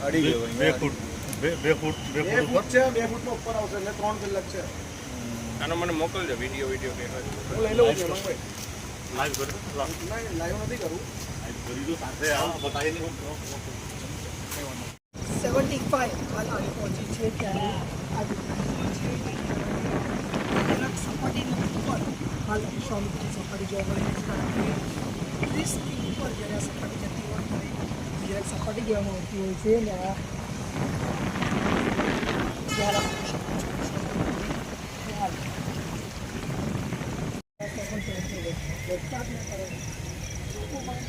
અડી ગયો 2 ફૂટ 2 ફૂટ છે 2 ફૂટનો ઉપર આવશે એટલે 3 કલાક છે આનો મને મોકલજો વિડીયો હું લઈ લઉં છું લાઈવ કરો નહીં લાઈવ નથી કરવું કરી દો સાથે આ બતાવી નહીં 75 હાલ આવી પહોંચી છે ત્યારે આજે સપાટીની ઉપર હાલ વિશ્વામિત્રી સપાટી જોવા મળી છે કારણ કે 30 ફીટ ઉપર જ્યારે આ સપાટી જતી હોય ત્યારે જ્યારે સપાટી કહેવામાં આવતી હોય છે ને આ ત્યારે વરસાદના કારણે લોકો પણ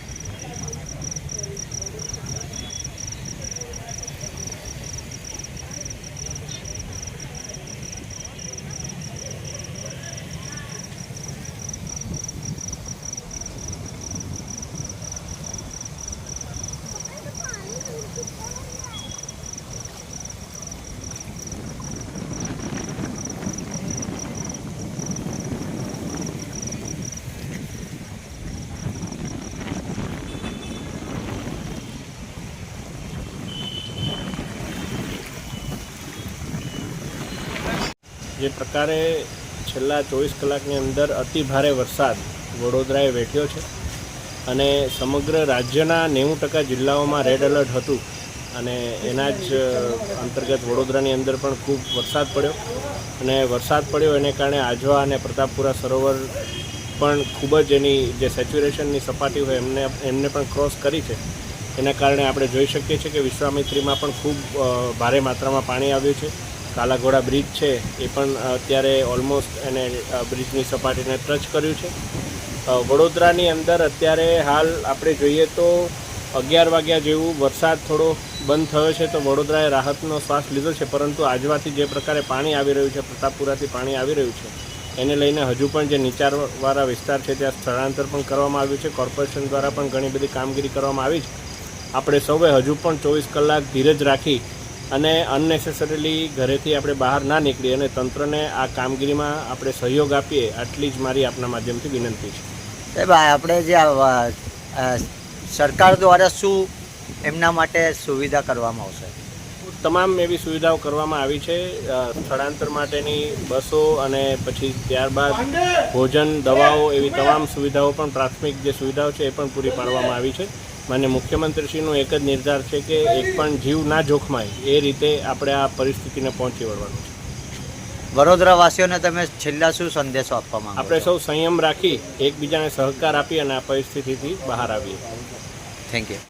જે પ્રકારે છેલ્લા 24 કલાકની અંદર અતિ ભારે વરસાદ વડોદરાએ વેઠ્યો છે અને સમગ્ર રાજ્યના 90% જિલ્લાઓમાં રેડ એલર્ટ હતું અને એના જ અંતર્ગત વડોદરાની અંદર પણ ખૂબ વરસાદ પડ્યો અને વરસાદ પડ્યો એને કારણે આજવા અને પ્રતાપપુરા સરોવર પણ ખૂબ જ એની જે સેચ્યુરેશનની સપાટી હોય એમને પણ ક્રોસ કરી છે. એના કારણે આપણે જોઈ શકીએ છીએ કે વિશ્વામિત્રીમાં પણ ખૂબ ભારે માત્રામાં પાણી આવ્યું છે. કાલાઘોડા બ્રિજ છે એ પણ અત્યારે ઓલમોસ્ટ એને બ્રિજની સપાટીને ટચ કર્યું છે. વડોદરાની અંદર અત્યારે હાલ આપણે જોઈએ તો 11 વાગ્યા જેવું વરસાદ થોડો બંધ થયો છે તો વડોદરાએ રાહતનો શ્વાસ લીધો છે, પરંતુ આજવાથી જે પ્રકારે પાણી આવી રહ્યું છે, પ્રતાપપુરાથી પાણી આવી રહ્યું છે એને લઈને હજુ પણ જે નીચાણવાળા વિસ્તાર છે ત્યાં સ્થળાંતર પણ કરવામાં આવ્યું છે. કોર્પોરેશન દ્વારા પણ ઘણી બધી કામગીરી કરવામાં આવી છે. આપણે સૌએ હજુ પણ 24 કલાક ધીરજ રાખી અને અનનેસેસરીલી ઘરેથી આપણે બહાર ના નીકળીએ અને તંત્રને આ કામગીરીમાં આપણે સહયોગ આપીએ, આટલી જ મારી આપના માધ્યમથી વિનંતી છે. સાહેબ, આપણે જે સરકાર દ્વારા શું એમના માટે સુવિધા કરવામાં આવશે? તમામ એવી સુવિધાઓ કરવામાં આવી છે. સ્થળાંતર માટેની બસો અને પછી ત્યારબાદ ભોજન, દવાઓ એવી તમામ સુવિધાઓ પણ પ્રાથમિક જે સુવિધાઓ છે એ પણ પૂરી પાડવામાં આવી છે. માન્ય મુખ્યમંત્રીશ્રીનો એક જ નિર્ધાર છે કે એક પણ જીવ ના જોખમાય એ રીતે આપણે આ પરિસ્થિતિને પહોંચી વળવાનું છે. વડોદરાવાસીઓને તમે છેલ્લા શું સંદેશો આપવા માંગો? આપણે સૌ સંયમ રાખી એકબીજાને સહકાર આપી અને આ પરિસ્થિતિથી બહાર આવીએ. Thank you.